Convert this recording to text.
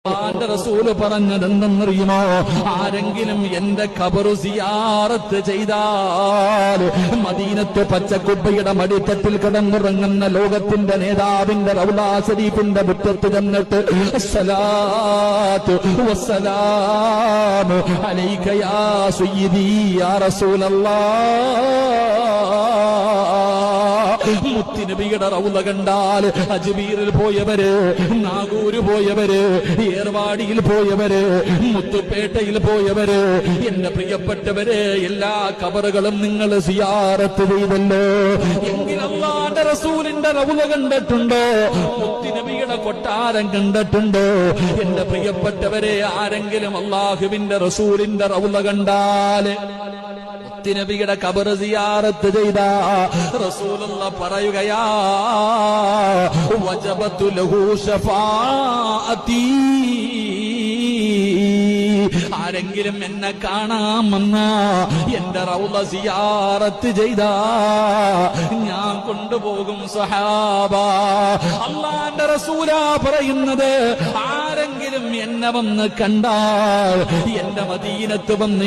അല്ലാഹുവിന്റെ റസൂല് പറഞ്ഞതെന്തെന്നറിയുമോ? ആരെങ്കിലും എന്റെ ഖബർ സിയാറത്ത് ചെയ്താൽ മദീനത്തെ പച്ചക്കുബ്ബയുടെ മടിത്തട്ടിൽ കിടന്നുറങ്ങുന്ന ലോകത്തിന്റെ നേതാവിന്റെ റൗളാ ശരീഫിന്റെ മുറ്റത്ത് ചെന്നിട്ട് അസ്സലാത്തു വസ്സലാമു അലൈക യാ സയ്യിദി യാ റസൂലല്ലാഹ്, മുത്തുനബിയുടെ റൗള കണ്ടാൽ അജ്മീറിൽ പോയവര്, നാഗൂര് പോയവര്, ഏർവാടിയിൽ പോയവര്, മുത്തുപേട്ടയിൽ പോയവര്, എന്റെ പ്രിയപ്പെട്ടവര്, എല്ലാ ഖബറുകളും നിങ്ങൾ സിയാറത്ത് ചെയ്തല്ലോ. എങ്കിൽ അല്ലാഹുവിന്റെ റസൂലിന്റെ റൗള കണ്ടിട്ടുണ്ടോ? മുത്തുനബിയുടെ കൊട്ടാരം കണ്ടിട്ടുണ്ടോ? എന്റെ പ്രിയപ്പെട്ടവരെ, ആരെങ്കിലും അല്ലാഹുവിന്റെ റസൂലിന്റെ റൗള കണ്ടാല് നബിയുടെ ഖബർ സിയാറത്ത് ചെയ്ത റസൂലുള്ളാഹ് പറയുകയാ, വജബതു ലഹു ശഫാഅതി. ആരെങ്കിലും എന്നെ കാണാമെന്ന എന്റെ റൗള സിയാറത്ത് ചെയ്ത ഞാൻ കൊണ്ടുപോകും സഹാബ. അല്ലാഹുവിന്റെ റസൂലാ പറയുന്നത്, ആരെങ്കിലും എന്നെ വന്ന് കണ്ടാൽ, എന്റെ മദീനത്ത് വന്ന്